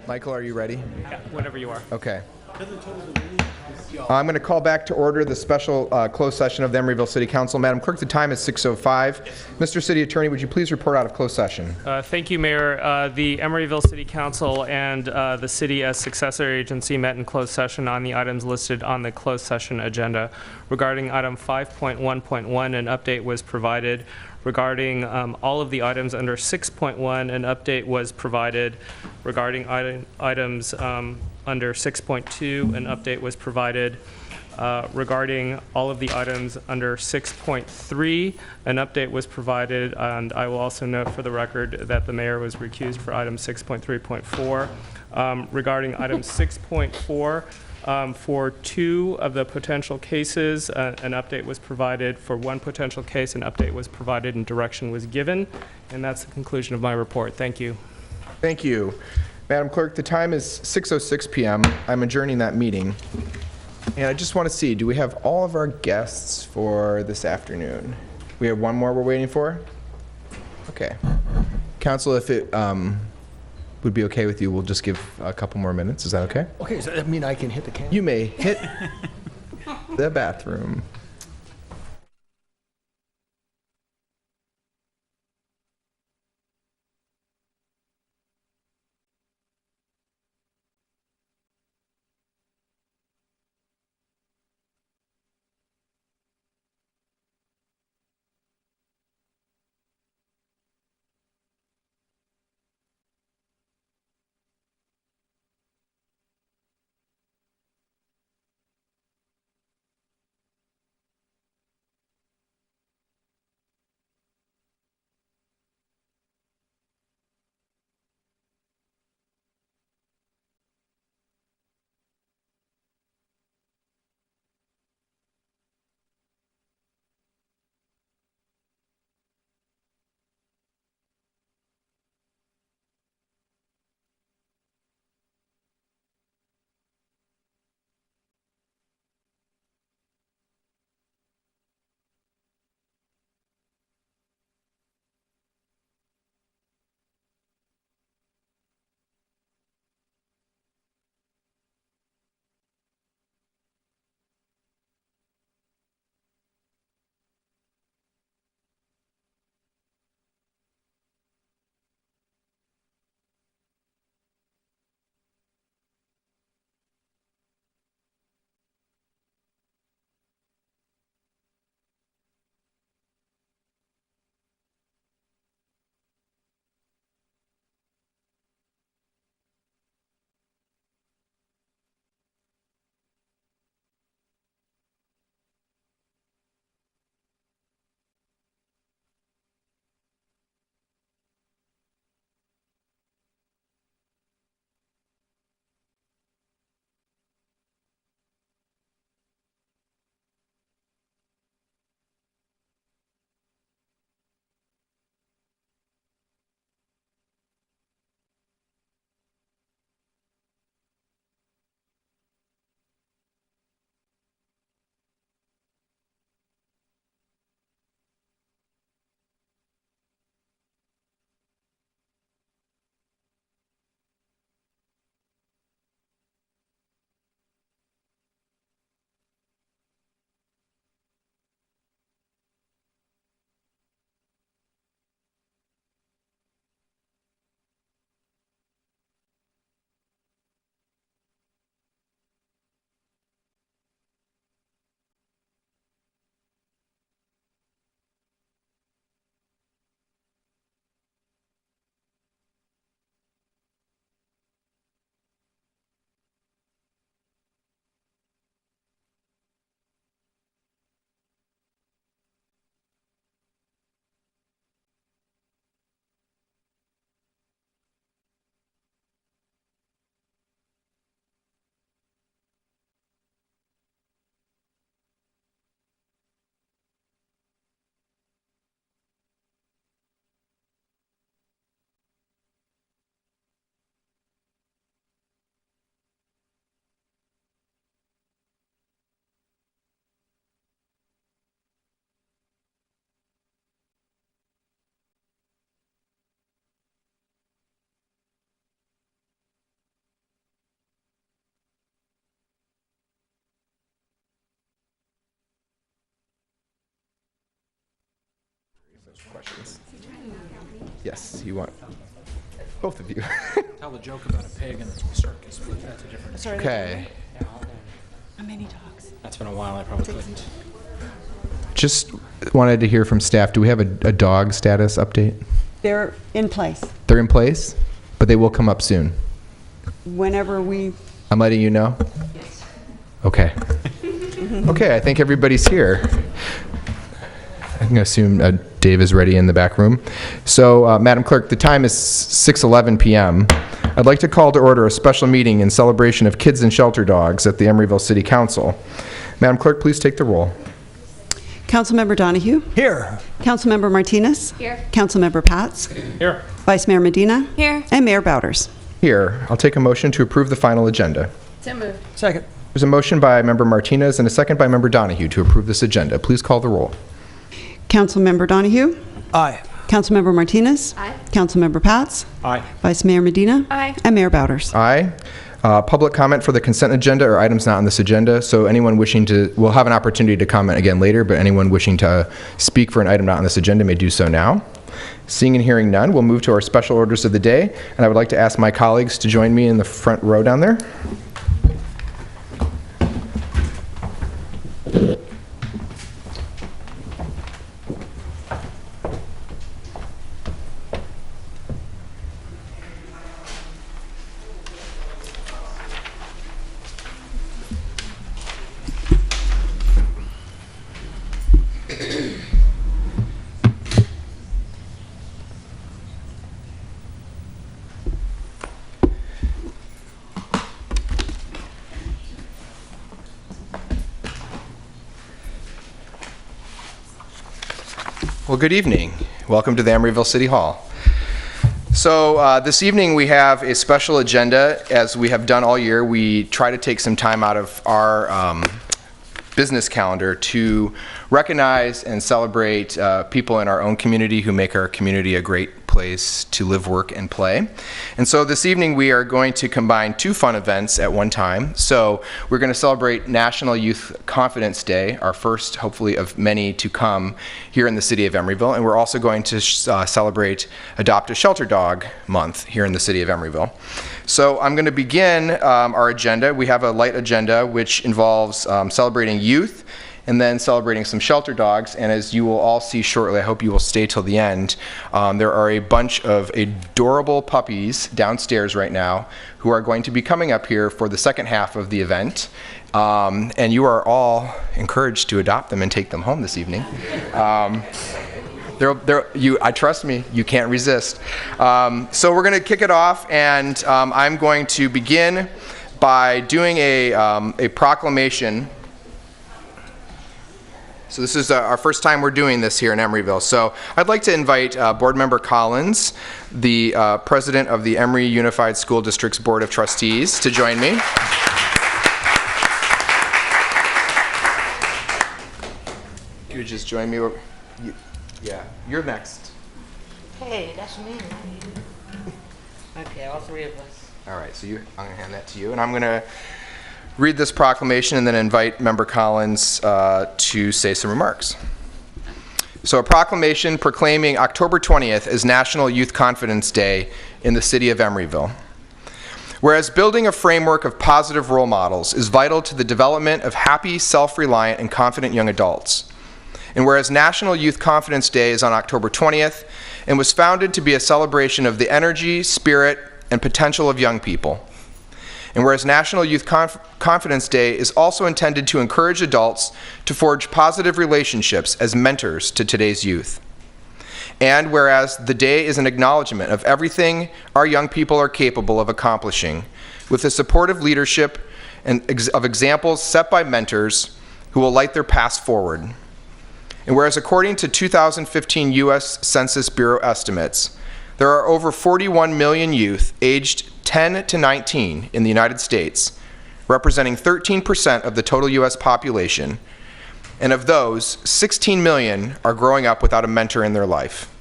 Michael, are you ready? Yeah, whenever you are. Okay. I'm going to call back to order the special closed session of the Emeryville City Council. Madam Clerk, the time is 6:05. Mr. City Attorney, would you please report out of closed session? Thank you, Mayor. The Emeryville City Council and the city as successor agency met in closed session on the items listed on the closed session agenda. Regarding item 5.1.1, an update was provided. Regarding all of the items under 6.1, an update was provided. Regarding items under 6.2, an update was provided. Regarding all of the items under 6.3, an update was provided, and I will also note for the record that the mayor was recused for item 6.3.4. Regarding item 6.4, for two of the potential cases, an update was provided. For one potential case, an update was provided and direction was given. And that's the conclusion of my report. Thank you. Thank you. Madam Clerk, the time is 6:06 p.m. I'm adjourning that meeting. And I just want to see, do we have all of our guests for this afternoon? We have one more we're waiting for? Okay. Council, if it would be okay with you, we'll just give a couple more minutes. Is that okay? Okay, does that mean I can hit the can? You may hit the bathroom. questions. Yes, you want both of you. Tell the joke about a pig and a circus, but that's a different. Okay. How many dogs? That's been a while. I probably couldn't. Just wanted to hear from staff. Do we have a dog status update? They're in place. They're in place, but they will come up soon. Whenever we, I'm letting you know? Yes. Okay. Okay, I think everybody's here. I'm going to assume Dave is ready in the back room. So, Madam Clerk, the time is 6:11 p.m. I'd like to call to order a special meeting in celebration of kids and shelter dogs at the Emeryville City Council. Madam Clerk, please take the roll. Councilmember Donahue? Here. Councilmember Martinez? Here. Councilmember Pats? Here. Vice Mayor Medina? Here. And Mayor Bowders. Here, I'll take a motion to approve the final agenda. So moved. Second. There's a motion by Member Martinez and a second by Member Donahue to approve this agenda. Please call the roll. Councilmember Donahue? Aye. Councilmember Martinez? Aye. Councilmember Pats? Aye. Vice Mayor Medina? Aye. And Mayor Bowders. Aye. Public comment for the consent agenda or items not on this agenda. So anyone wishing to, we'll have an opportunity to comment again later, but anyone wishing to speak for an item not on this agenda may do so now. Seeing and hearing none, we'll move to our special orders of the day. And I would like to ask my colleagues to join me in the front row down there. Well, good evening. Welcome to the Emeryville City Hall. So this evening we have a special agenda. As we have done all year, we try to take some time out of our business calendar to recognize and celebrate people in our own community who make our community a great place to live, work, and play. And so this evening we are going to combine two fun events at one time. So we're going to celebrate National Youth Confidence Day, our first, hopefully, of many to come here in the city of Emeryville. And we're also going to celebrate Adopt a Shelter Dog Month here in the city of Emeryville. So I'm going to begin our agenda. We have a light agenda which involves celebrating youth and then celebrating some shelter dogs. And as you will all see shortly, I hope you will stay till the end, there are a bunch of adorable puppies downstairs right now who are going to be coming up here for the second half of the event. And you are all encouraged to adopt them and take them home this evening. Trust me, you can't resist. So we're going to kick it off, and I'm going to begin by doing a proclamation. So this is our first time we're doing this here in Emeryville. So I'd like to invite Board Member Collins, the President of the Emory Unified School District's Board of Trustees, to join me. You would just join me. Yeah, you're next. Hey, that's me. Okay, all three of us. All right, so I'm going to hand that to you, and I'm going to read this proclamation and then invite Member Collins to say some remarks. So a proclamation proclaiming October 20th as National Youth Confidence Day in the city of Emeryville. Whereas building a framework of positive role models is vital to the development of happy, self-reliant, and confident young adults. And whereas National Youth Confidence Day is on October 20th and was founded to be a celebration of the energy, spirit, and potential of young people. And whereas National Youth Confidence Day is also intended to encourage adults to forge positive relationships as mentors to today's youth. And whereas the day is an acknowledgement of everything our young people are capable of accomplishing with the supportive leadership and of examples set by mentors who will light their paths forward. And whereas according to 2015 U.S. Census Bureau estimates, there are over 41 million youth aged 10 to 19 in the United States, representing 13% of the total U.S. population, and of those, 16 million are growing up without a mentor in their life.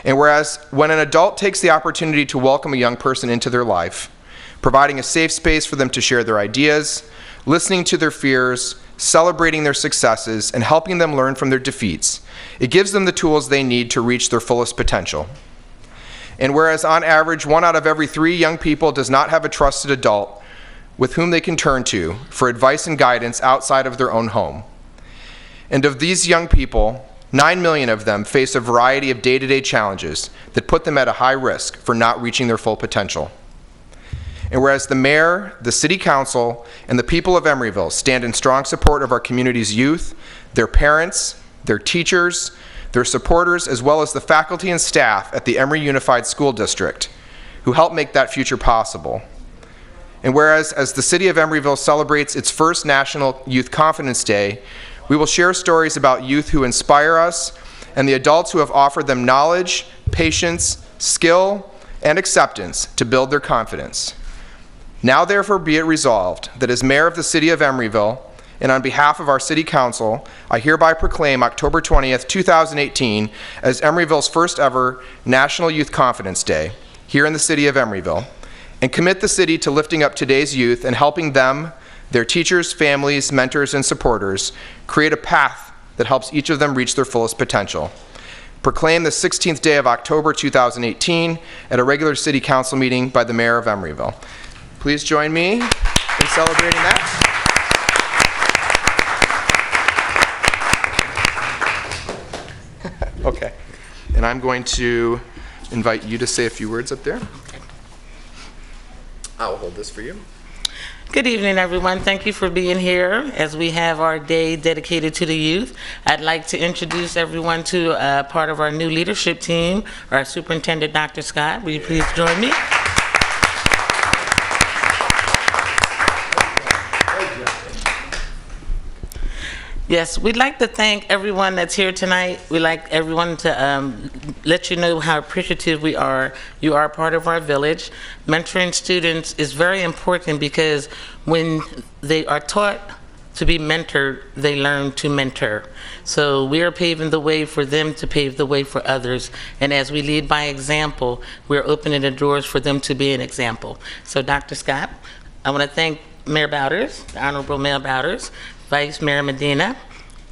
And whereas when an adult takes the opportunity to welcome a young person into their life, providing a safe space for them to share their ideas, listening to their fears, celebrating their successes, and helping them learn from their defeats. It gives them the tools they need to reach their fullest potential. And whereas on average, 1 out of every 3 young people does not have a trusted adult with whom they can turn to for advice and guidance outside of their own home. And of these young people, 9 million of them face a variety of day-to-day challenges that put them at a high risk for not reaching their full potential. And whereas the mayor, the city council, and the people of Emeryville stand in strong support of our community's youth, their parents, their teachers, their supporters, as well as the faculty and staff at the Emory Unified School District, who help make that future possible. And whereas as the city of Emeryville celebrates its first National Youth Confidence Day, we will share stories about youth who inspire us and the adults who have offered them knowledge, patience, skill, and acceptance to build their confidence. Now therefore be it resolved that as mayor of the city of Emeryville, and on behalf of our city council, I hereby proclaim October 20th, 2018 as Emeryville's first ever National Youth Confidence Day here in the city of Emeryville, and commit the city to lifting up today's youth and helping them, their teachers, families, mentors, and supporters create a path that helps each of them reach their fullest potential. Proclaim the 16th day of October 2018 at a regular city council meeting by the mayor of Emeryville. Please join me in celebrating that. Okay, and I'm going to invite you to say a few words up there. I'll hold this for you. Good evening, everyone. Thank you for being here as we have our day dedicated to the youth. I'd like to introduce everyone to part of our new leadership team, our Superintendent, Dr. Scott. Will you please join me? Yes, we'd like to thank everyone that's here tonight. We'd like everyone to let you know how appreciative we are. You are part of our village. Mentoring students is very important because when they are taught to be mentored, they learn to mentor. So we are paving the way for them to pave the way for others. And as we lead by example, we're opening the doors for them to be an example. So Dr. Scott, I want to thank Mayor Bowders, the Honorable Mayor Bowders, Vice Mayor Medina,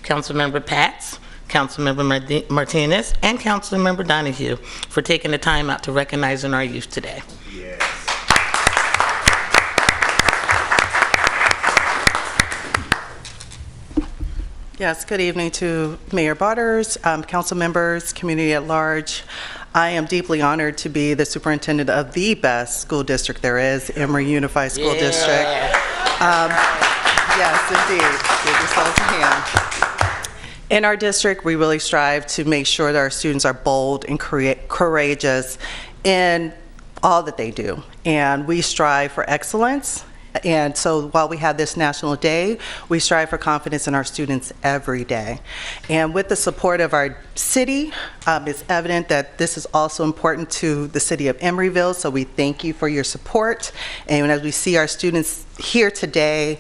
Councilmember Pats, Councilmember Martinez, and Councilmember Donahue for taking the time out to recognizing our youth today. Yes. Yes, good evening to Mayor Bowders, council members, community at large. I am deeply honored to be the superintendent of the best school district there is, Emory Unified School District. Yes, indeed. Give yourselves a hand. In our district, we really strive to make sure that our students are bold and courageous in all that they do. And we strive for excellence. And so while we have this National Day, we strive for confidence in our students every day. And with the support of our city, it's evident that this is also important to the city of Emeryville, so we thank you for your support. And as we see our students here today,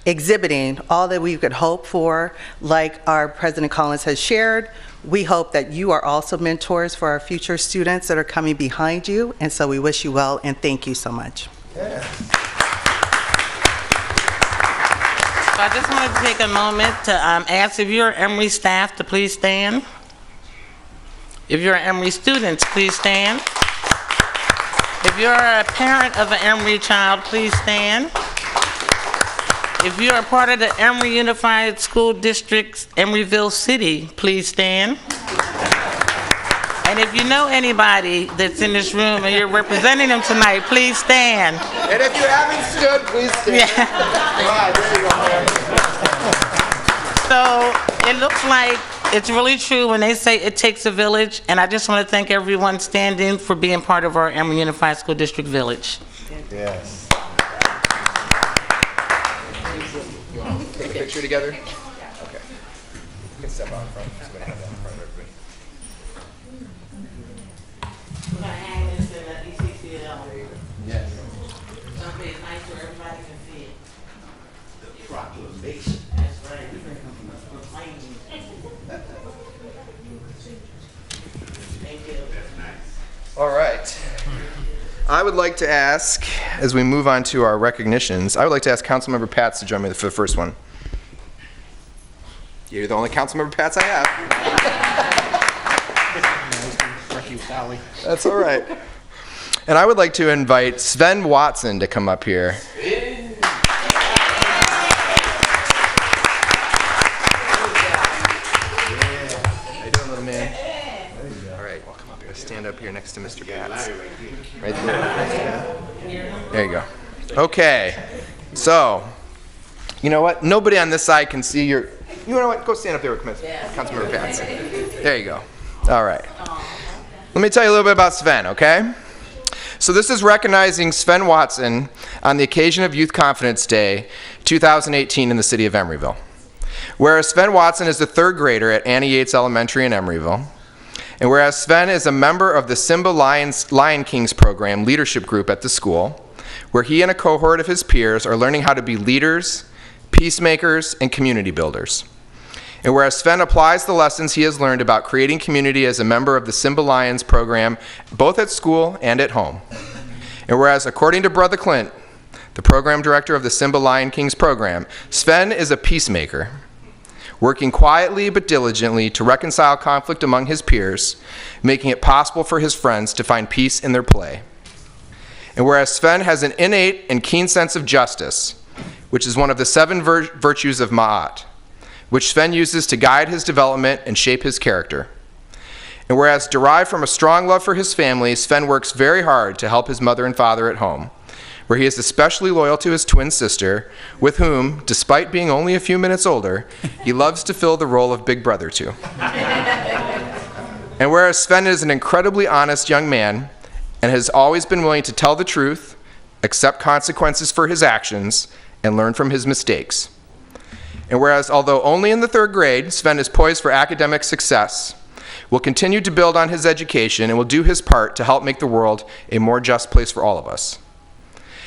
exhibiting all that we could hope for, like our President Collins has shared, we hope that you are also mentors for our future students that are coming behind you, and so we wish you well and thank you so much. Yeah. So I just wanted to take a moment to ask if you're Emory staff to please stand. If you're Emory students, please stand. If you're a parent of an Emory child, please stand. If you are part of the Emory Unified School District's Emeryville City, please stand. And if you know anybody that's in this room and you're representing them tonight, please stand. And if you haven't stood, please stand. Yeah. All right, there you go. So it looks like it's really true when they say it takes a village, and I just want to thank everyone standing for being part of our Emory Unified School District Village. Yes. Take a picture together? Okay. You can step out in front. Somebody have that in front of everybody. We're going to hang this in the ECCL. Yes. Something nice so everybody can see it. The proclamation. That's right. Thank you. All right. I would like to ask, as we move on to our recognitions, I would like to ask Councilmember Pats to join me for the first one. You're the only council member Pats I have. Thank you, Sally. That's all right. And I would like to invite Sven Watson to come up here. How you doing, little man? All right, well, come up here. Stand up here next to Mr. Pats. Right there. There you go. Okay. So, you know what? Nobody on this side can see your... You know what? Go stand up there with Councilmember Pats. There you go. All right. Let me tell you a little bit about Sven, okay? So this is recognizing Sven Watson on the occasion of Youth Confidence Day 2018 in the city of Emeryville. Whereas Sven Watson is a third grader at Annie Yates Elementary in Emeryville, and whereas Sven is a member of the Simba Lion Kings program leadership group at the school, where he and a cohort of his peers are learning how to be leaders, peacemakers, and community builders. And whereas Sven applies the lessons he has learned about creating community as a member of the Simba Lions program, both at school and at home. And whereas, according to Brother Clint, the program director of the Simba Lion Kings program, Sven is a peacemaker, working quietly but diligently to reconcile conflict among his peers, making it possible for his friends to find peace in their play. And whereas Sven has an innate and keen sense of justice, which is one of the 7 virtues of Ma'at, which Sven uses to guide his development and shape his character. And whereas derived from a strong love for his family, Sven works very hard to help his mother and father at home, where he is especially loyal to his twin sister, with whom, despite being only a few minutes older, he loves to fill the role of big brother to. And whereas Sven is an incredibly honest young man and has always been willing to tell the truth, accept consequences for his actions, and learn from his mistakes. And whereas, although only in the 3rd grade, Sven is poised for academic success, will continue to build on his education and will do his part to help make the world a more just place for all of us.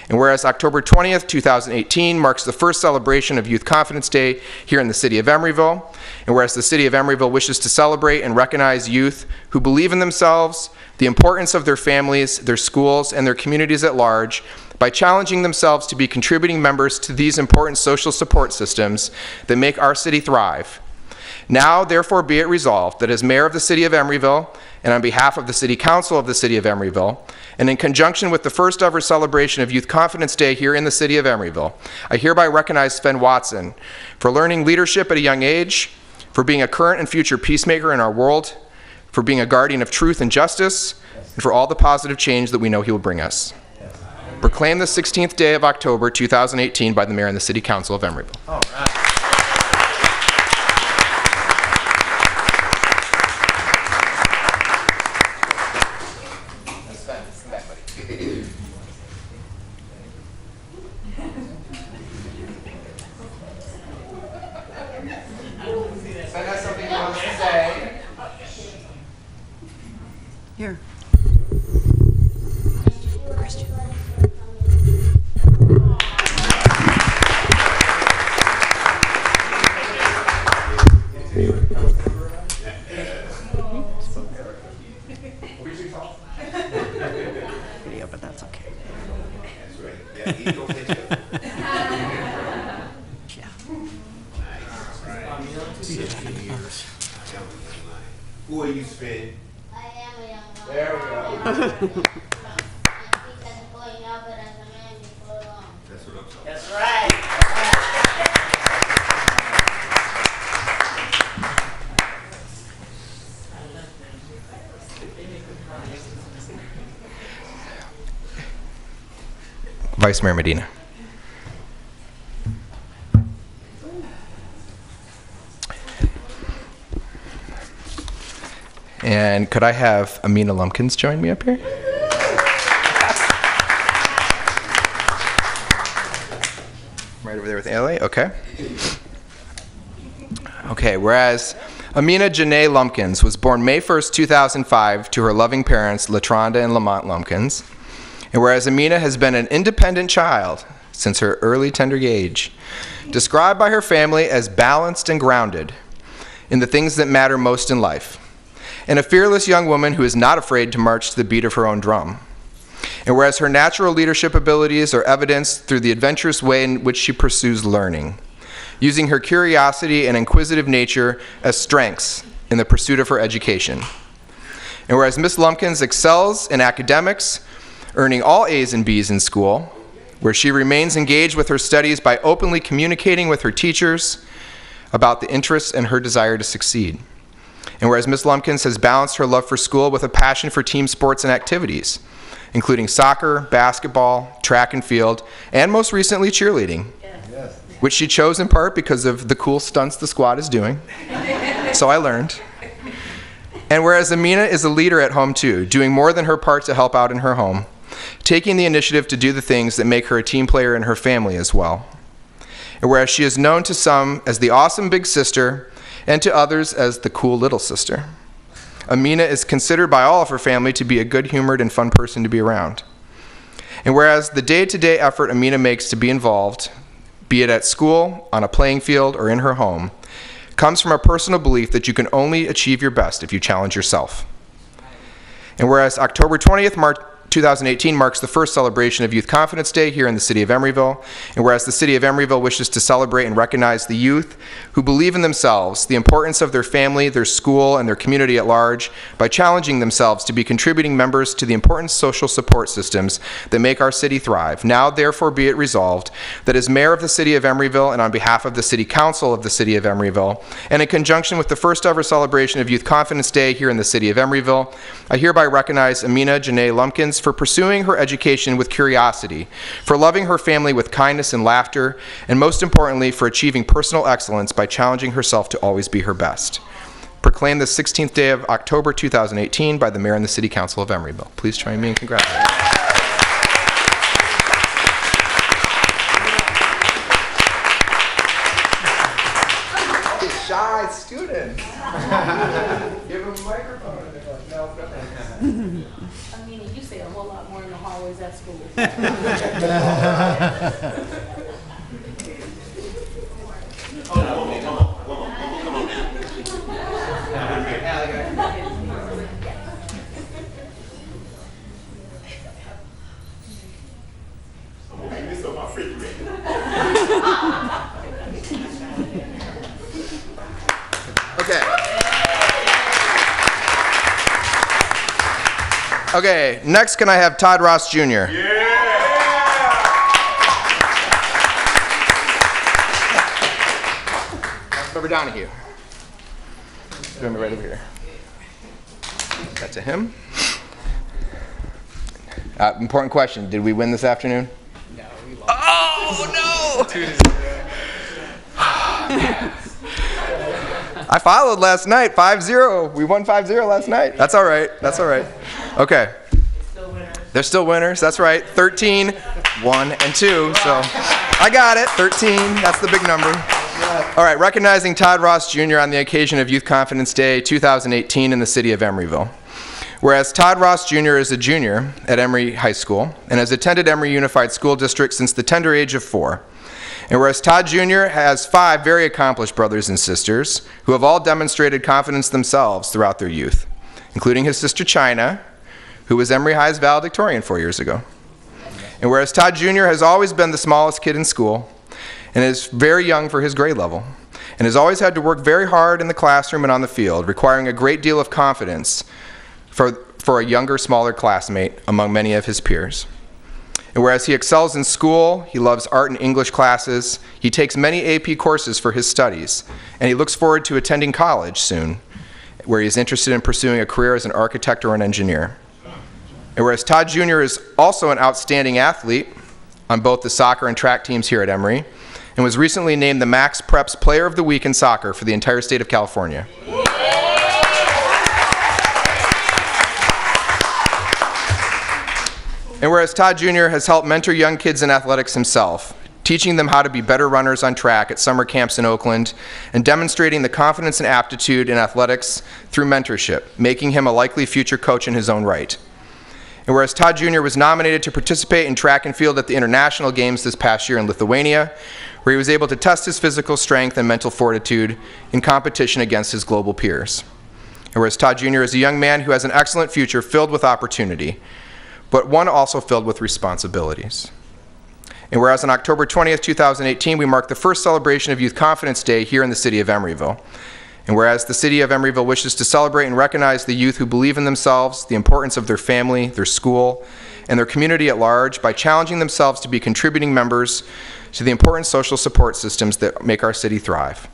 And whereas October 20th, 2018 marks the first celebration of Youth Confidence Day here in the city of Emeryville, and whereas the city of Emeryville wishes to celebrate and recognize youth who believe in themselves, the importance of their families, their schools, and their communities at large, by challenging themselves to be contributing members to these important social support systems that make our city thrive. Now, therefore, be it resolved that as mayor of the city of Emeryville, and on behalf of the city council of the city of Emeryville, and in conjunction with the first ever celebration of Youth Confidence Day here in the city of Emeryville, I hereby recognize Sven Watson for learning leadership at a young age, for being a current and future peacemaker in our world, for being a guardian of truth and justice, and for all the positive change that we know he will bring us. Proclaimed the 16th day of October 2018 by the mayor and the city council of Emeryville. All right. Sven has something he wants to say. Here. Video, but that's okay. Who are you, Sven? I am a young man. There we go. I think I'm going out, but as a man before long. That's what I'm talking about. That's right. Vice Mayor Medina. And could I have Amina Lumpkins join me up here? Right over there with ALA, okay. Okay, whereas Amina Janae Lumpkins was born May 1st, 2005 to her loving parents, Latronda and Lamont Lumpkins. And whereas Amina has been an independent child since her early tender age, described by her family as balanced and grounded in the things that matter most in life, and a fearless young woman who is not afraid to march to the beat of her own drum. And whereas her natural leadership abilities are evidenced through the adventurous way in which she pursues learning, using her curiosity and inquisitive nature as strengths in the pursuit of her education. And whereas Miss Lumpkins excels in academics, earning all A's and B's in school, where she remains engaged with her studies by openly communicating with her teachers about the interests and her desire to succeed. And whereas Miss Lumpkins has balanced her love for school with a passion for team sports and activities, including soccer, basketball, track and field, and most recently cheerleading, which she chose in part because of the cool stunts the squad is doing. So I learned. And whereas Amina is a leader at home too, doing more than her part to help out in her home, taking the initiative to do the things that make her a team player in her family as well. And whereas she is known to some as the awesome big sister and to others as the cool little sister, Amina is considered by all of her family to be a good-humored and fun person to be around. And whereas the day-to-day effort Amina makes to be involved, be it at school, on a playing field, or in her home, comes from a personal belief that you can only achieve your best if you challenge yourself. And whereas October 20th, 2018 marks the first celebration of Youth Confidence Day here in the city of Emeryville, and whereas the city of Emeryville wishes to celebrate and recognize the youth who believe in themselves, the importance of their family, their school, and their community at large by challenging themselves to be contributing members to the important social support systems that make our city thrive. Now, therefore, be it resolved that as mayor of the city of Emeryville and on behalf of the city council of the city of Emeryville, and in conjunction with the first ever celebration of Youth Confidence Day here in the city of Emeryville, I hereby recognize Amina Janae Lumpkins for pursuing her education with curiosity, for loving her family with kindness and laughter, and most importantly, for achieving personal excellence by challenging herself to always be her best. Proclaimed the 16th day of October 2018 by the Mayor and the City Council of Emeryville. Please join me in congratulating. Shy student. Give him a microphone. No. I mean, you say a whole lot more in the hallways at school. Okay, next can I have Todd Ross Jr.? Yeah! Councilmember Donahue. Join me right over here. That's to him. Important question, did we win this afternoon? No, we lost. Oh, no! I followed last night, 5-0. We won 5-0 last night. That's all right. That's all right. Okay. They're still winners. That's right. 13, 1, and 2. So I got it. 13. That's the big number. All right. Recognizing Todd Ross Jr. on the occasion of Youth Confidence Day 2018 in the city of Emeryville. Whereas Todd Ross Jr. is a junior at Emory High School and has attended Emory Unified School District since the tender age of 4. And whereas Todd Jr. has 5 very accomplished brothers and sisters who have all demonstrated confidence themselves throughout their youth, including his sister China, who was Emory High's valedictorian 4 years ago. And whereas Todd Jr. has always been the smallest kid in school and is very young for his grade level and has always had to work very hard in the classroom and on the field, requiring a great deal of confidence for a younger, smaller classmate among many of his peers. And whereas he excels in school, he loves art and English classes, he takes many AP courses for his studies, and he looks forward to attending college soon, where he is interested in pursuing a career as an architect or an engineer. And whereas Todd Jr. is also an outstanding athlete on both the soccer and track teams here at Emory, and was recently named the Max Preps Player of the Week in soccer for the entire state of California. And whereas Todd Jr. has helped mentor young kids in athletics himself, teaching them how to be better runners on track at summer camps in Oakland, and demonstrating the confidence and aptitude in athletics through mentorship, making him a likely future coach in his own right. And whereas Todd Jr. was nominated to participate in track and field at the International Games this past year in Lithuania, where he was able to test his physical strength and mental fortitude in competition against his global peers. And whereas Todd Jr. is a young man who has an excellent future filled with opportunity, but one also filled with responsibilities. And whereas on October 20th, 2018, we marked the first celebration of Youth Confidence Day here in the city of Emeryville. And whereas the city of Emeryville wishes to celebrate and recognize the youth who believe in themselves, the importance of their family, their school, and their community at large by challenging themselves to be contributing members to the important social support systems that make our city thrive.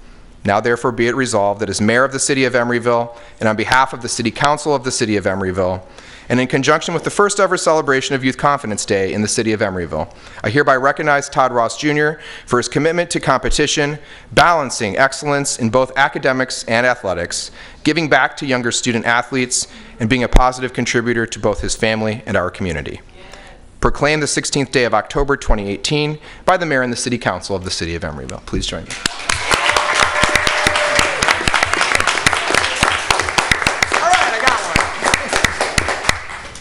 Now therefore be it resolved that as mayor of the city of Emeryville and on behalf of the city council of the city of Emeryville, and in conjunction with the first ever celebration of Youth Confidence Day in the city of Emeryville, I hereby recognize Todd Ross Jr. for his commitment to competition, balancing excellence in both academics and athletics, giving back to younger student athletes, and being a positive contributor to both his family and our community. Proclaimed the 16th day of October 2018 by the mayor and the city council of the city of Emeryville. Please join me.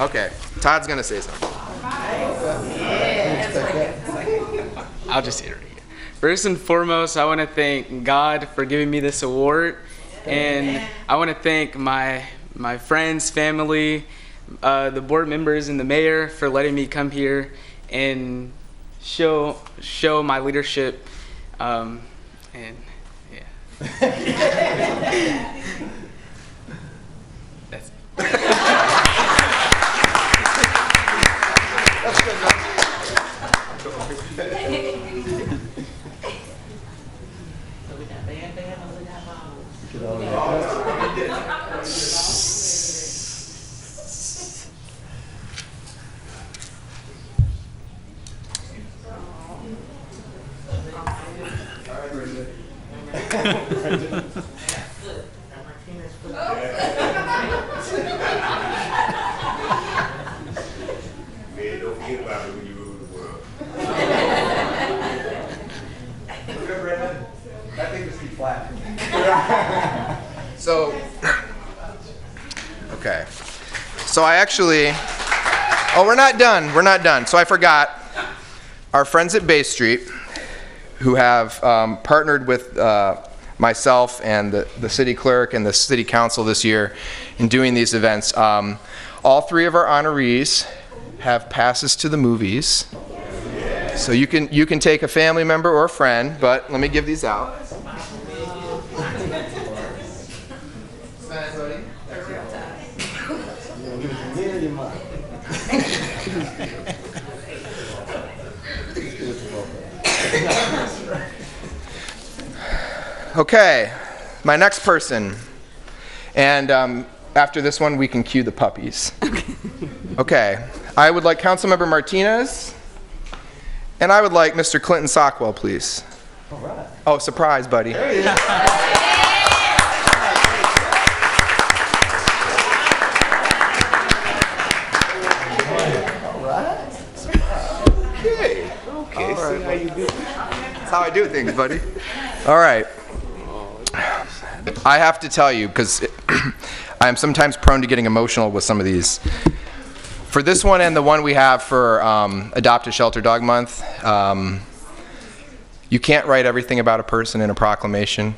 Okay, Todd's gonna say something. I'll just iterate. First and foremost, I want to thank God for giving me this award, and I want to thank my friends, family, the board members, and the mayor for letting me come here and show my leadership. And yeah, that's it. Man, don't forget about it when you rule the world. I think this is flat. So, okay. So I actually, we're not done. We're not done. So I forgot our friends at Bay Street, who have partnered with myself and the city clerk and the city council this year in doing these events. All three of our honorees have passes to the movies. So you can take a family member or a friend, but let me give these out. Okay, my next person. And after this one, we can cue the puppies. Okay, I would like Councilmember Martinez, and I would like Mr. Clinton Sockwell, please. All right. Oh, surprise, buddy. There he is. All right. Okay. Okay, see how you do. That's how I do things, buddy. All right. I have to tell you, because I am sometimes prone to getting emotional with some of these. For this one and the one we have for Adopt a Shelter Dog Month, you can't write everything about a person in a proclamation.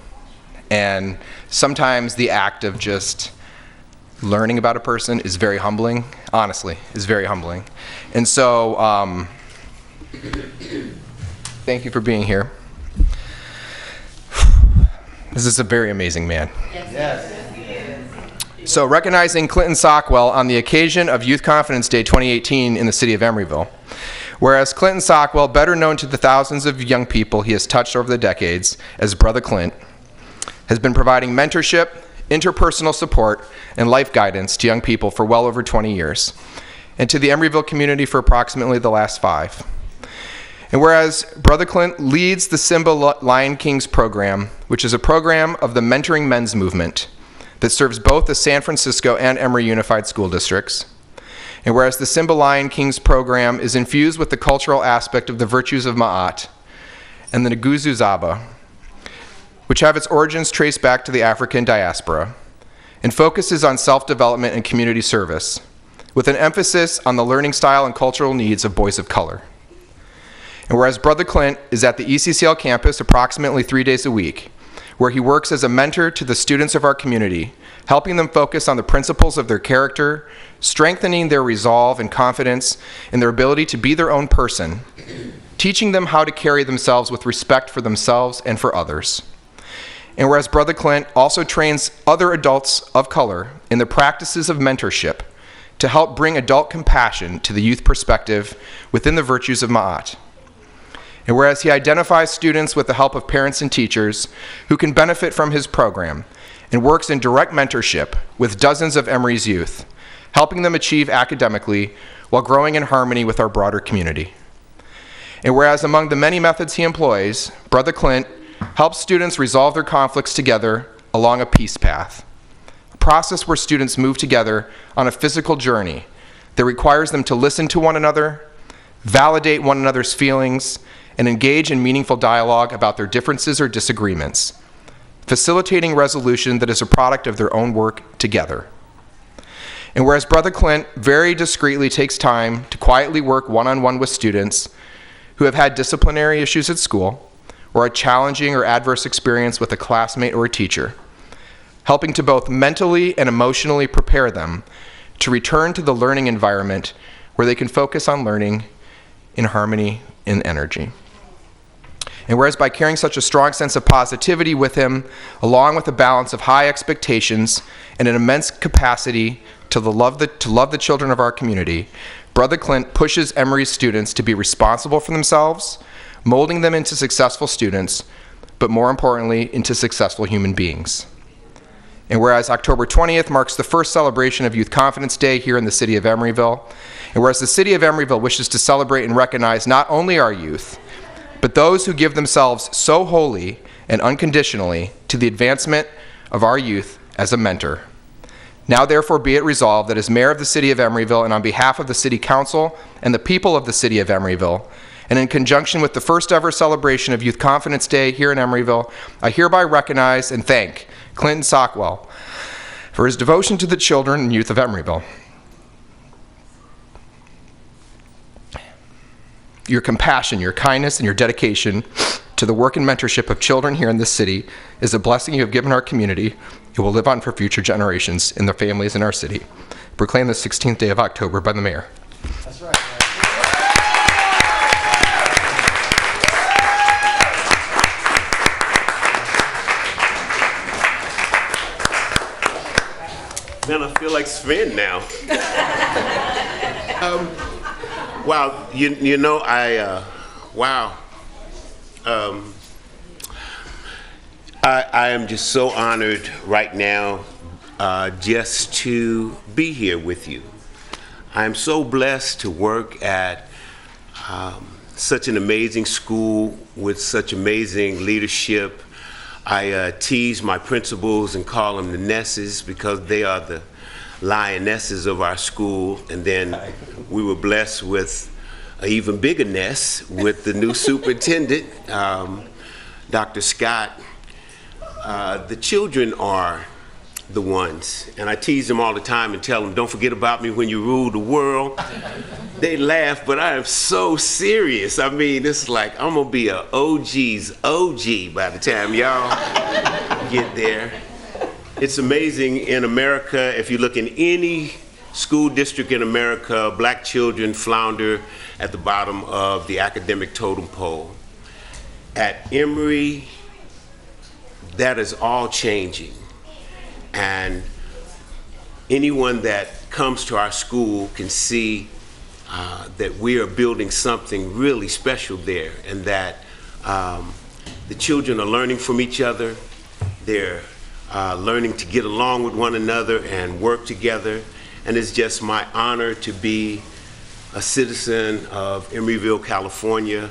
And sometimes the act of just learning about a person is very humbling, honestly, is very humbling. And so, thank you for being here. This is a very amazing man. Yes. So recognizing Clinton Sockwell on the occasion of Youth Confidence Day 2018 in the city of Emeryville. Whereas Clinton Sockwell, better known to the thousands of young people he has touched over the decades as Brother Clint, has been providing mentorship, interpersonal support, and life guidance to young people for well over 20 years, and to the Emeryville community for approximately the last 5. And whereas Brother Clint leads the Simba Lion Kings program, which is a program of the Mentoring Men's Movement that serves both the San Francisco and Emory Unified School Districts. And whereas the Simba Lion Kings program is infused with the cultural aspect of the virtues of Ma'at and the Nguzo Zaba, which have its origins traced back to the African diaspora, and focuses on self-development and community service, with an emphasis on the learning style and cultural needs of boys of color. And whereas Brother Clint is at the ECCL campus approximately 3 days a week, where he works as a mentor to the students of our community, helping them focus on the principles of their character, strengthening their resolve and confidence in their ability to be their own person, teaching them how to carry themselves with respect for themselves and for others. And whereas Brother Clint also trains other adults of color in the practices of mentorship to help bring adult compassion to the youth perspective within the virtues of Ma'at. And whereas he identifies students with the help of parents and teachers who can benefit from his program and works in direct mentorship with dozens of Emory's youth, helping them achieve academically while growing in harmony with our broader community. And whereas among the many methods he employs, Brother Clint helps students resolve their conflicts together along a peace path, a process where students move together on a physical journey that requires them to listen to one another, validate one another's feelings, and engage in meaningful dialogue about their differences or disagreements, facilitating resolution that is a product of their own work together. And whereas Brother Clint very discreetly takes time to quietly work one-on-one with students who have had disciplinary issues at school or a challenging or adverse experience with a classmate or a teacher, helping to both mentally and emotionally prepare them to return to the learning environment where they can focus on learning in harmony and energy. And whereas by carrying such a strong sense of positivity with him, along with a balance of high expectations and an immense capacity to love the children of our community, Brother Clint pushes Emory's students to be responsible for themselves, molding them into successful students, but more importantly, into successful human beings. And whereas October 20th marks the first celebration of Youth Confidence Day here in the city of Emeryville, and whereas the city of Emeryville wishes to celebrate and recognize not only our youth, but those who give themselves so wholly and unconditionally to the advancement of our youth as a mentor. Now therefore be it resolved that as mayor of the city of Emeryville and on behalf of the city council and the people of the city of Emeryville, and in conjunction with the first ever celebration of Youth Confidence Day here in Emeryville, I hereby recognize and thank Clinton Sockwell for his devotion to the children and youth of Emeryville. Your compassion, your kindness, and your dedication to the work and mentorship of children here in this city is a blessing you have given our community. It will live on for future generations in their families in our city. Proclaimed the 16th day of October by the mayor. That's right. Man, I feel like Sven now. Wow, you know, wow. I am just so honored right now just to be here with you. I'm so blessed to work at such an amazing school with such amazing leadership. I tease my principals and call them the Nesses because they are the lionesses of our school. And then we were blessed with an even bigger nest with the new superintendent, Dr. Scott. The children are the ones. And I tease them all the time and tell them, don't forget about me when you rule the world. They laugh, but I am so serious. I mean, it's like I'm gonna be a OG's OG by the time y'all get there. It's amazing in America, if you look in any school district in America, black children flounder at the bottom of the academic totem pole. At Emory, that is all changing. And anyone that comes to our school can see that we are building something really special there, and that the children are learning from each other. They're learning to get along with one another and work together. And it's just my honor to be a citizen of Emeryville, California.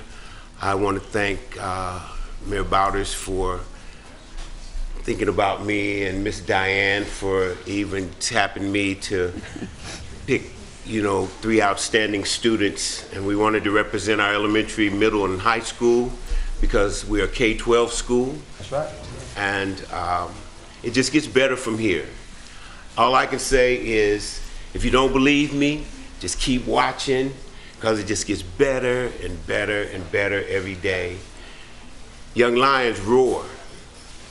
I want to thank Mayor Bowders for thinking about me, and Miss Diane for even tapping me to pick, you know, 3 outstanding students. And we wanted to represent our elementary, middle, and high school because we are K-12 school. That's right. And it just gets better from here. All I can say is, if you don't believe me, just keep watching, because it just gets better and better and better every day. Young lions roar.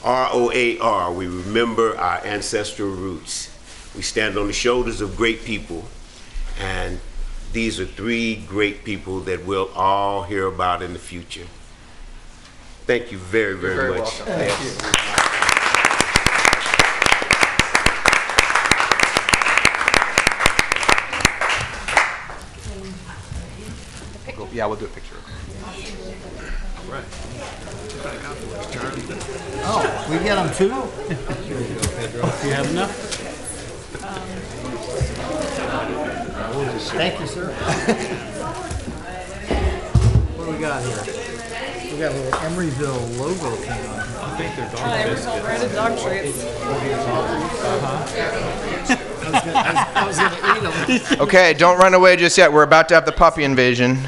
R-O-A-R, we remember our ancestral roots. We stand on the shoulders of great people, and these are three great people that we'll all hear about in the future. Thank you very, very much. Thank you. Yeah, we'll do a picture. Oh, we get them too? You have enough? Thank you, sir. What do we got here? We got a little Emeryville logo thing on here. I think they're dog Branded dog treats. I was gonna eat them. Okay, don't run away just yet. We're about to have the puppy invasion.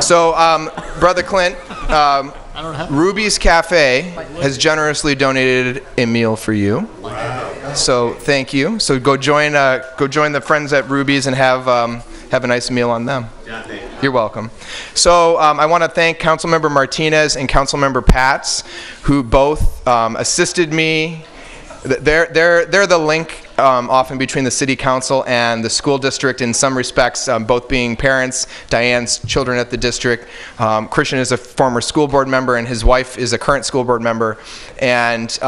So, Brother Clint, Ruby's Cafe has generously donated a meal for you. So thank you. So go join the friends at Ruby's and have a nice meal on them. You're welcome. So I want to thank Councilmember Martinez and Councilmember Pats, who both assisted me. They're the link often between the city council and the school district in some respects, both being parents. Diane's children at the district. Christian is a former school board member and his wife is a current school board member. And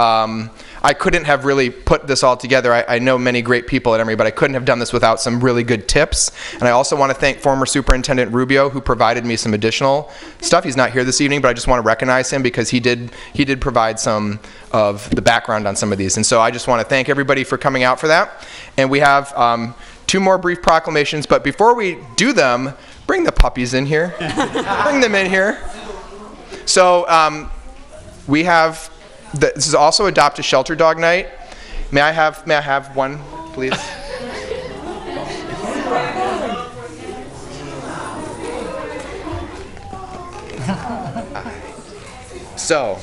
I couldn't have really put this all together. I know many great people at Emory, but I couldn't have done this without some really good tips. And I also want to thank former Superintendent Rubio, who provided me some additional stuff. He's not here this evening, but I just want to recognize him because he did provide some of the background on some of these. And so I just want to thank everybody for coming out for that. And we have 2 more brief proclamations, but before we do them, bring the puppies in here. Bring them in here. So we have, this is also Adopt a Shelter Dog Night. May I have one, please? So,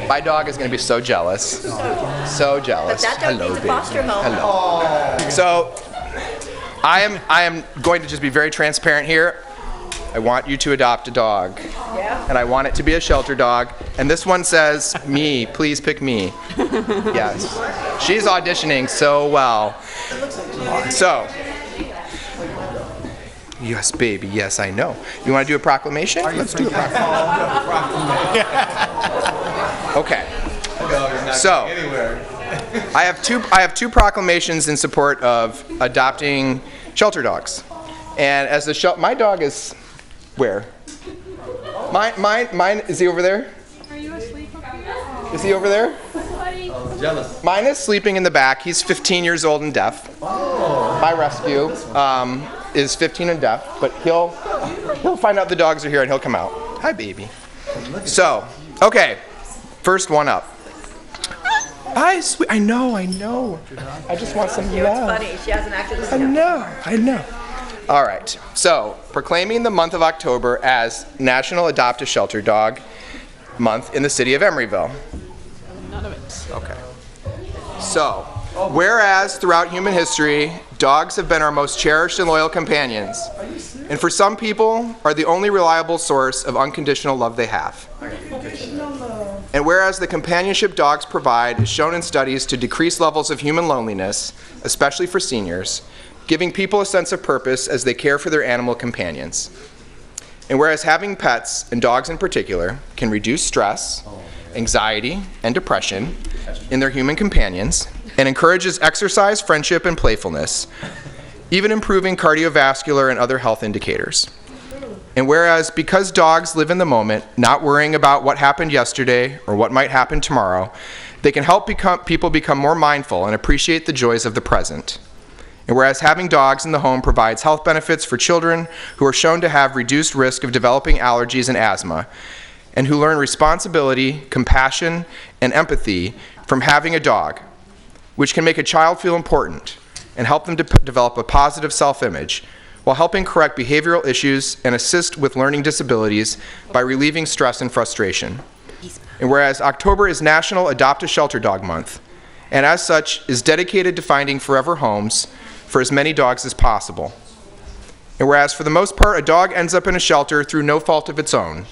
my dog is going to be so jealous. So jealous. But that dog needs a foster home. Hello. So, I am going to just be very transparent here. I want you to adopt a dog. Yeah. And I want it to be a shelter dog. And this one says, me, please pick me. Yes. She's auditioning so well. So, yes, baby, yes, I know. You want to do a proclamation? Let's do a proclamation. Okay. So, I have two proclamations in support of adopting shelter dogs. And as my dog is where? Mine, is he over there? Are you asleep up here? Is he over there? Buddy. Jealous. Mine is sleeping in the back. He's 15 years old and deaf. My rescue is 15 and deaf, but he'll find out the dogs are here and he'll come out. Hi, baby. So, okay, first one up. Hi, sweet. I know. I just want some love. It's funny. She hasn't acted as I know. All right. So, proclaiming the month of October as National Adopt a Shelter Dog Month in the city of Emeryville. None of it. Okay. So, whereas throughout human history, dogs have been our most cherished and loyal companions, and for some people, are the only reliable source of unconditional love they have. And whereas the companionship dogs provide is shown in studies to decrease levels of human loneliness, especially for seniors, giving people a sense of purpose as they care for their animal companions. And whereas having pets, and dogs in particular, can reduce stress, anxiety, and depression in their human companions, and encourages exercise, friendship, and playfulness, even improving cardiovascular and other health indicators. And whereas because dogs live in the moment, not worrying about what happened yesterday or what might happen tomorrow, they can help people become more mindful and appreciate the joys of the present. And whereas having dogs in the home provides health benefits for children who are shown to have reduced risk of developing allergies and asthma, and who learn responsibility, compassion, and empathy from having a dog, which can make a child feel important and help them to develop a positive self-image, while helping correct behavioral issues and assist with learning disabilities by relieving stress and frustration. And whereas October is National Adopt a Shelter Dog Month, and as such is dedicated to finding forever homes for as many dogs as possible. And whereas for the most part a dog ends up in a shelter through no fault of its own,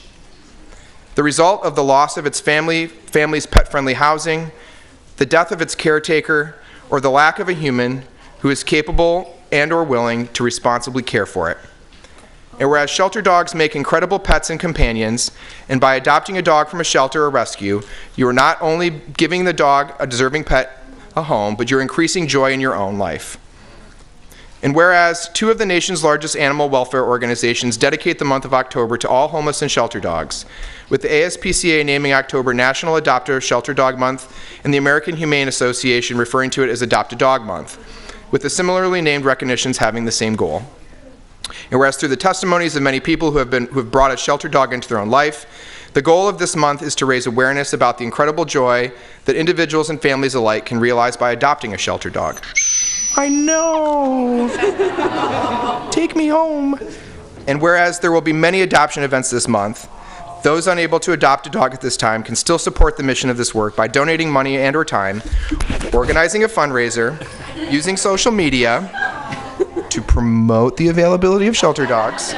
the result of the loss of its family's pet-friendly housing, the death of its caretaker, or the lack of a human who is capable and or willing to responsibly care for it. And whereas shelter dogs make incredible pets and companions, and by adopting a dog from a shelter or rescue, you are not only giving the dog, a deserving pet, a home, but you're increasing joy in your own life. And whereas 2 of the nation's largest animal welfare organizations dedicate the month of October to all homeless and shelter dogs, with the ASPCA naming October National Adopt a Shelter Dog Month and the American Humane Association referring to it as Adopt a Dog Month, with the similarly named recognitions having the same goal. And whereas through the testimonies of many people who have brought a shelter dog into their own life, the goal of this month is to raise awareness about the incredible joy that individuals and families alike can realize by adopting a shelter dog. I know! Take me home! And whereas there will be many adoption events this month, those unable to adopt a dog at this time can still support the mission of this work by donating money and or time, organizing a fundraiser, using social media to promote the availability of shelter dogs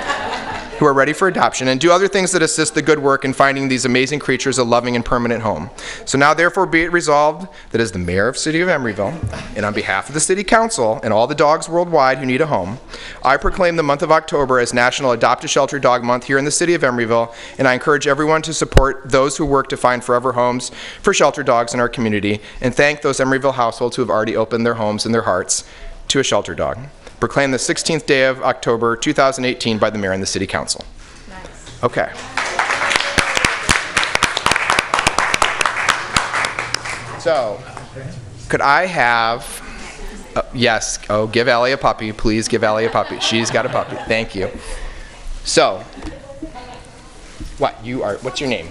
who are ready for adoption, and do other things that assist the good work in finding these amazing creatures a loving and permanent home. So now therefore be it resolved that as the mayor of the city of Emeryville, and on behalf of the city council and all the dogs worldwide who need a home, I proclaim the month of October as National Adopt a Shelter Dog Month here in the city of Emeryville, and I encourage everyone to support those who work to find forever homes for shelter dogs in our community, and thank those Emeryville households who have already opened their homes and their hearts to a shelter dog. Proclaimed the 16th day of October 2018 by the mayor and the city council. Nice. Okay. So, could I have, yes, oh, give Ellie a puppy. Please give Ellie a puppy. She's got a puppy. Thank you. So, what's your name?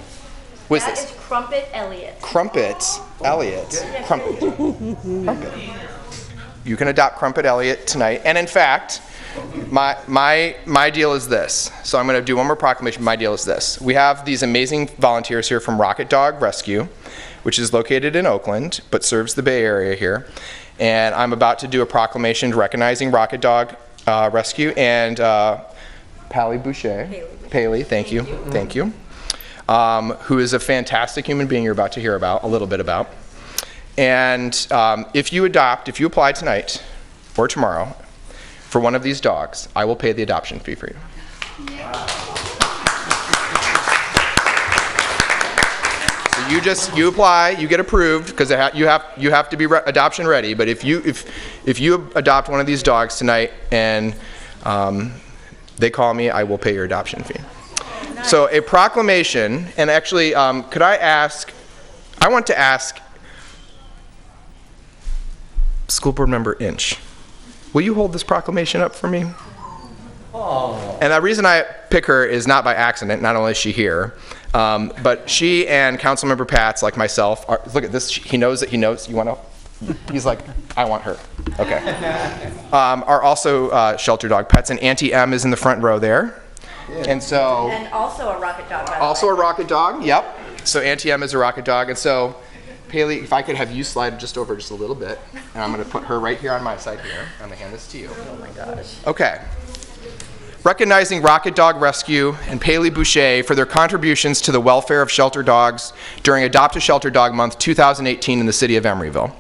Who is this? That is Crumpet Elliott. Crumpet Elliott. Crumpet. You can adopt Crumpet Elliott tonight. And in fact, my deal is this. So I'm going to do one more proclamation. My deal is this. We have these amazing volunteers here from Rocket Dog Rescue, which is located in Oakland, but serves the Bay Area here. And I'm about to do a proclamation recognizing Rocket Dog Rescue and Paley Boucher. Paley, thank you. Thank you. Who is a fantastic human being you're about to hear about, a little bit about. And if you apply tonight or tomorrow for one of these dogs, I will pay the adoption fee for you. So you apply, you get approved because you have to be adoption ready. But if you adopt one of these dogs tonight and they call me, I will pay your adoption fee. Nice. So a proclamation, and actually, I want to ask School Board Member Inch, will you hold this proclamation up for me? Oh. And the reason I pick her is not by accident. Not only is she here, but she and Councilmember Pats, like myself, look at this. He knows that he knows. You want to? He's like, I want her. Okay. Are also shelter dog pets, and Auntie M is in the front row there. Yeah. And also a rocket dog. Also a rocket dog. Yep. So Auntie M is a rocket dog, and so. Paley, if I could have you slide just over just a little bit, and I'm going to put her right here on my side here. I'm going to hand this to you. Oh my gosh. Okay. Recognizing Rocket Dog Rescue and Paley Boucher for their contributions to the welfare of shelter dogs during Adopt a Shelter Dog Month 2018 in the city of Emeryville.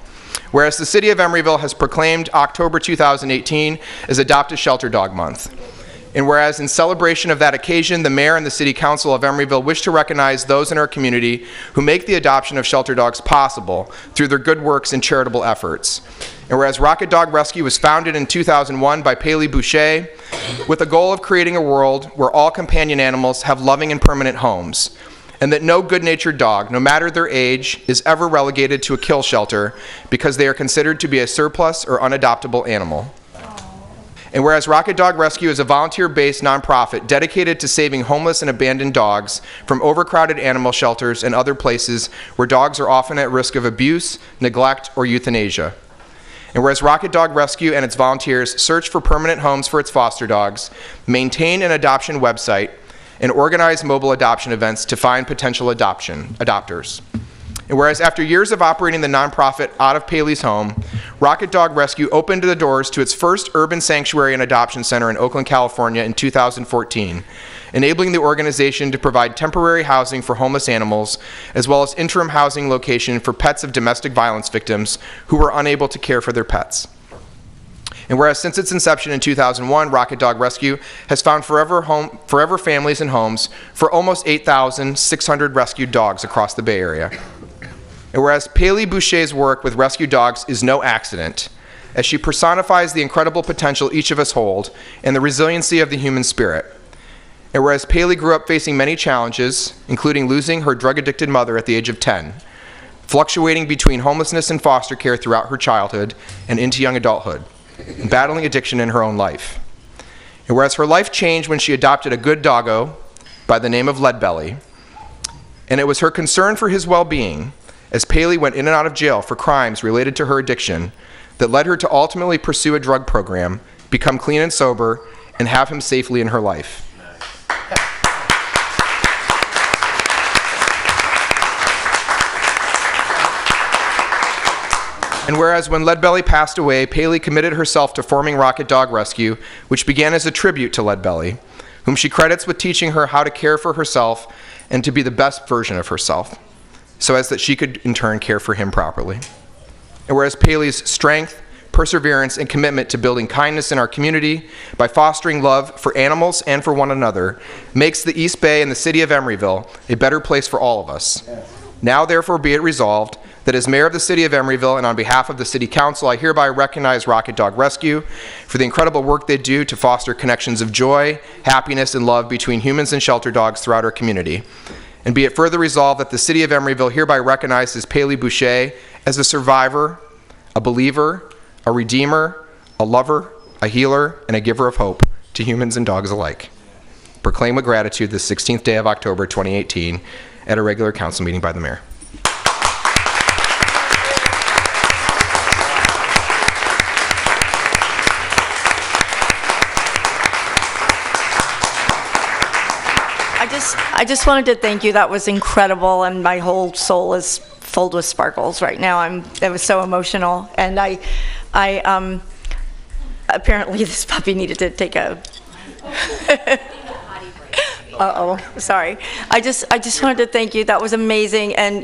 Whereas the city of Emeryville has proclaimed October 2018 as Adopt a Shelter Dog Month. And whereas in celebration of that occasion, the mayor and the city council of Emeryville wish to recognize those in our community who make the adoption of shelter dogs possible through their good works and charitable efforts. And whereas Rocket Dog Rescue was founded in 2001 by Paley Boucher with the goal of creating a world where all companion animals have loving and permanent homes, and that no good-natured dog, no matter their age, is ever relegated to a kill shelter because they are considered to be a surplus or unadoptable animal. And whereas Rocket Dog Rescue is a volunteer-based nonprofit dedicated to saving homeless and abandoned dogs from overcrowded animal shelters and other places where dogs are often at risk of abuse, neglect, or euthanasia. And whereas Rocket Dog Rescue and its volunteers search for permanent homes for its foster dogs, maintain an adoption website, and organize mobile adoption events to find potential adopters. And whereas after years of operating the nonprofit out of Paley's home, Rocket Dog Rescue opened the doors to its first urban sanctuary and adoption center in Oakland, California in 2014, enabling the organization to provide temporary housing for homeless animals, as well as interim housing location for pets of domestic violence victims who were unable to care for their pets. And whereas since its inception in 2001, Rocket Dog Rescue has found forever families and homes for almost 8,600 rescued dogs across the Bay Area. And whereas Paley Boucher's work with rescue dogs is no accident, as she personifies the incredible potential each of us hold and the resiliency of the human spirit. And whereas Paley grew up facing many challenges, including losing her drug-addicted mother at the age of 10, fluctuating between homelessness and foster care throughout her childhood and into young adulthood, and battling addiction in her own life. And whereas her life changed when she adopted a good doggo by the name of Leadbelly, and it was her concern for his well-being, as Paley went in and out of jail for crimes related to her addiction, that led her to ultimately pursue a drug program, become clean and sober, and have him safely in her life. And whereas when Leadbelly passed away, Paley committed herself to forming Rocket Dog Rescue, which began as a tribute to Leadbelly, whom she credits with teaching her how to care for herself and to be the best version of herself, so as that she could in turn care for him properly. And whereas Paley's strength, perseverance, and commitment to building kindness in our community by fostering love for animals and for one another makes the East Bay and the city of Emeryville a better place for all of us. Now therefore be it resolved that as mayor of the city of Emeryville and on behalf of the city council, I hereby recognize Rocket Dog Rescue for the incredible work they do to foster connections of joy, happiness, and love between humans and shelter dogs throughout our community. And be it further resolved that the city of Emeryville hereby recognizes Paley Boucher as a survivor, a believer, a redeemer, a lover, a healer, and a giver of hope to humans and dogs alike. Proclaim with gratitude the 16th day of October 2018 at a regular council meeting by the mayor. I just wanted to thank you. That was incredible, and my whole soul is filled with sparkles right now. It was so emotional, and I apparently this puppy needed to take a. Sorry. I just wanted to thank you. That was amazing. And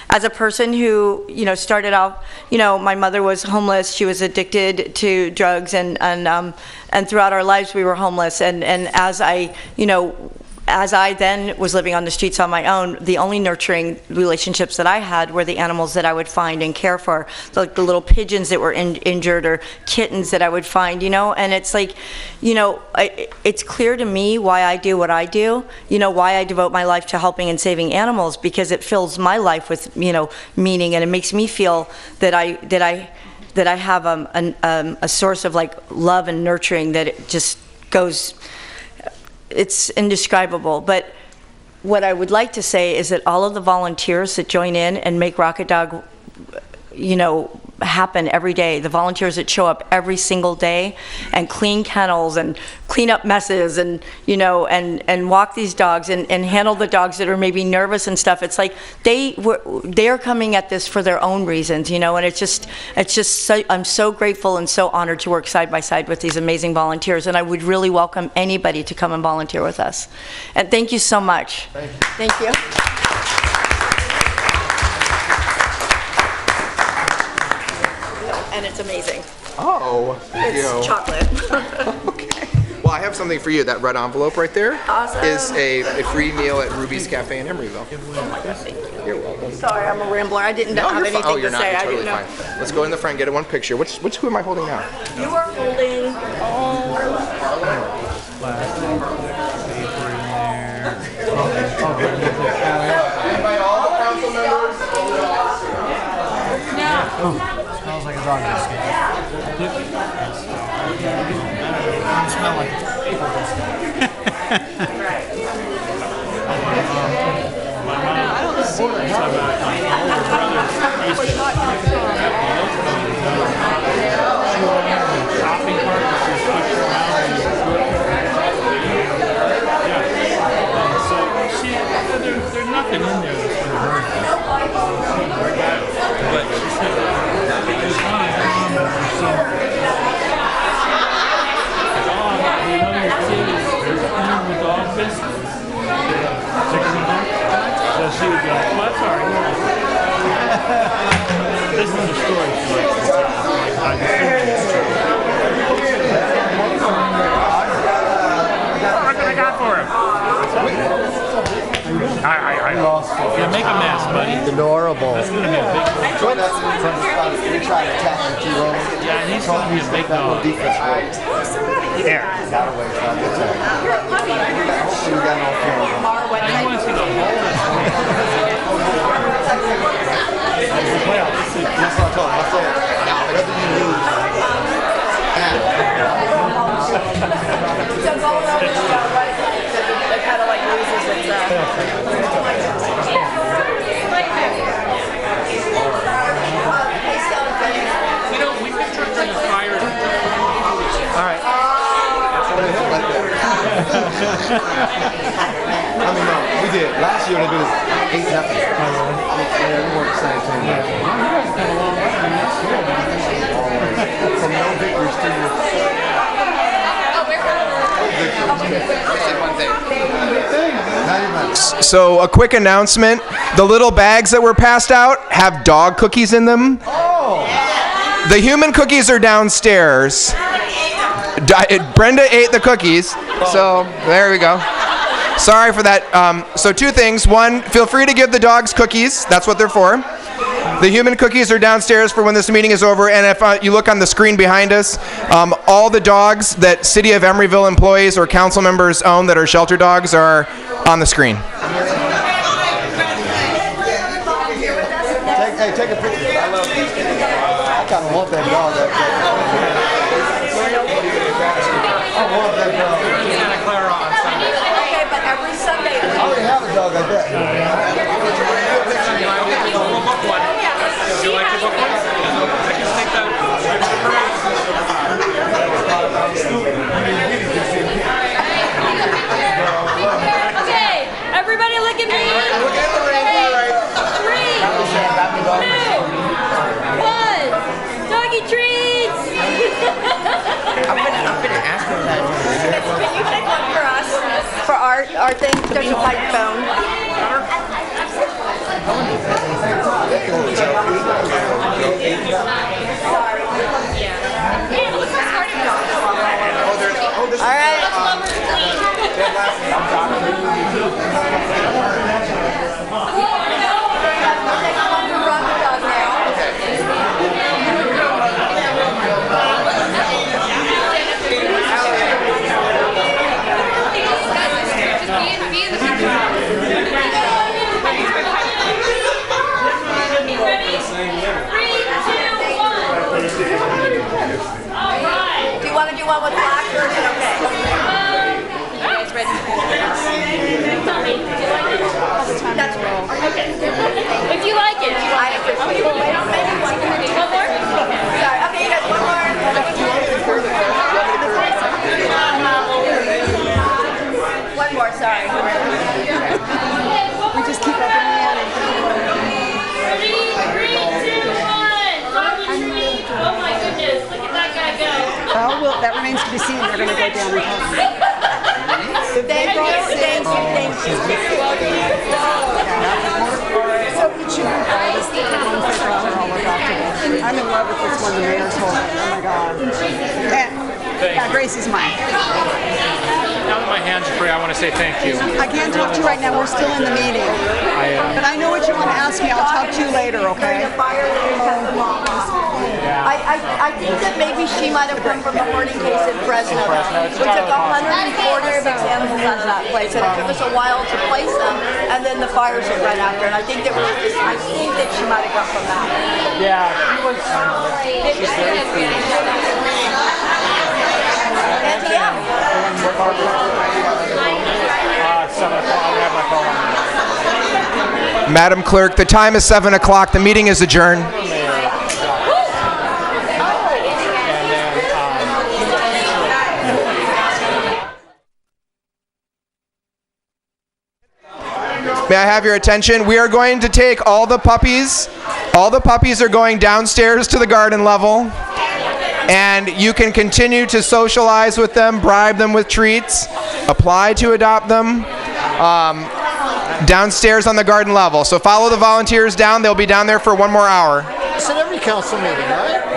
as a person who started out, my mother was homeless. She was addicted to drugs, and throughout our lives we were homeless. And as I then was living on the streets on my own, the only nurturing relationships that I had were the animals that I would find and care for, like the little pigeons that were injured or kittens that I would find, and it's like, it's clear to me why I do what I do, why I devote my life to helping and saving animals, because it fills my life with, meaning, and it makes me feel that I have a source of like love and nurturing that it just goes. It's indescribable. But what I would like to say is that all of the volunteers that join in and make Rocket Dog, happen every day, the volunteers that show up every single day and clean kennels and clean up messes and, and walk these dogs and handle the dogs that are maybe nervous and stuff. It's like they are coming at this for their own reasons, and it's just so, I'm so grateful and so honored to work side by side with these amazing volunteers, and I would really welcome anybody to come and volunteer with us. And thank you so much. Thank you. Thank you. And it's amazing. Oh, thank you. It's chocolate. Okay. Well, I have something for you. That red envelope right there Awesome. is a free meal at Ruby's Cafe in Emeryville. Oh my God, thank you. You're welcome. Sorry, I'm a rambler. I didn't have anything Oh, you're to not. say. You're I totally didn't know. fine. Let's go in the front and get one picture. Who am I holding now? You are holding. Invite all the council members. Smells like a dog biscuit. It smells like I don't see there's nothing in there that's going to hurt her. But she said there's not a bomb or something. Your kid is eating the dog biscuits. So she would go, well, that's all right. This is a story she likes to tell. Like, for him. Yeah, make a mess, buddy. Adorable. That's gonna be a big dog. We try to attack him too long. Yeah, he's gonna be a big dog. There. Got away from the attack. We got no camera. He wants you to hold it. That's what I told him. I said, whatever you lose. It kind of like loses its, You know, we can turn the fire. All right. I mean, no, we did. Last year they did 8-0. Yeah, we worked the same thing. From no victories to So a quick announcement, the little bags that were passed out have dog cookies in them. The human cookies are downstairs. Brenda ate the cookies, so there we go. Sorry for that. So two things. One, feel free to give the dogs cookies. That's what they're for. The human cookies are downstairs for when this meeting is over. And if you look on the screen behind us, all the dogs that City of Emeryville employees or council members own that are shelter dogs are on the screen. Take a picture. I love it. I kind of want that dog. I want that dog. Santa Clara on Sunday. Okay, but every Sunday. I already have a dog like that. We'll book one. Would you like to book one? I can take that. Okay, everybody look at me. Look at the ring. All right. 3, 2, 1. Doggy treats. I'm gonna ask her that. Can you take one for us? For our thing, there's a white phone. All right. Do you want to do one with black or is it okay? You guys ready? Tell me, do you like it? That's right. Okay. If you like it, I appreciate it. one more? Sorry. Okay, you guys, one more. One more, sorry. We just keep opening it. 3, 2, 1. Doggy treats. Oh my goodness, look at that guy go. Well, that remains to be seen. They're going to go down and talk. Thank you. So each of you guys, one favorite all about today. I'm in love with this one the mayor told me. Oh my God. Yeah, Grace is mine. Now that my hands are free, I want to say thank you. I can't talk to you right now. We're still in the meeting. But I know what you want to ask me. I'll talk to you later, okay? I think that maybe she might have come from a hoarding case in Fresno. We took 146 animals out of that place, and it took us a while to place them, and then the fires were right after. And I think that I think that she might have come from that. Yeah, she was. And yeah. 7 o'clock. I have my phone on. Madam Clerk, the time is 7 o'clock. The meeting is adjourned. May I have your attention? We are going to take all the puppies. All the puppies are going downstairs to the garden level. And you can continue to socialize with them, bribe them with treats, apply to adopt them downstairs on the garden level. So follow the volunteers down. They'll be down there for 1 more hour. It's at every council meeting, right?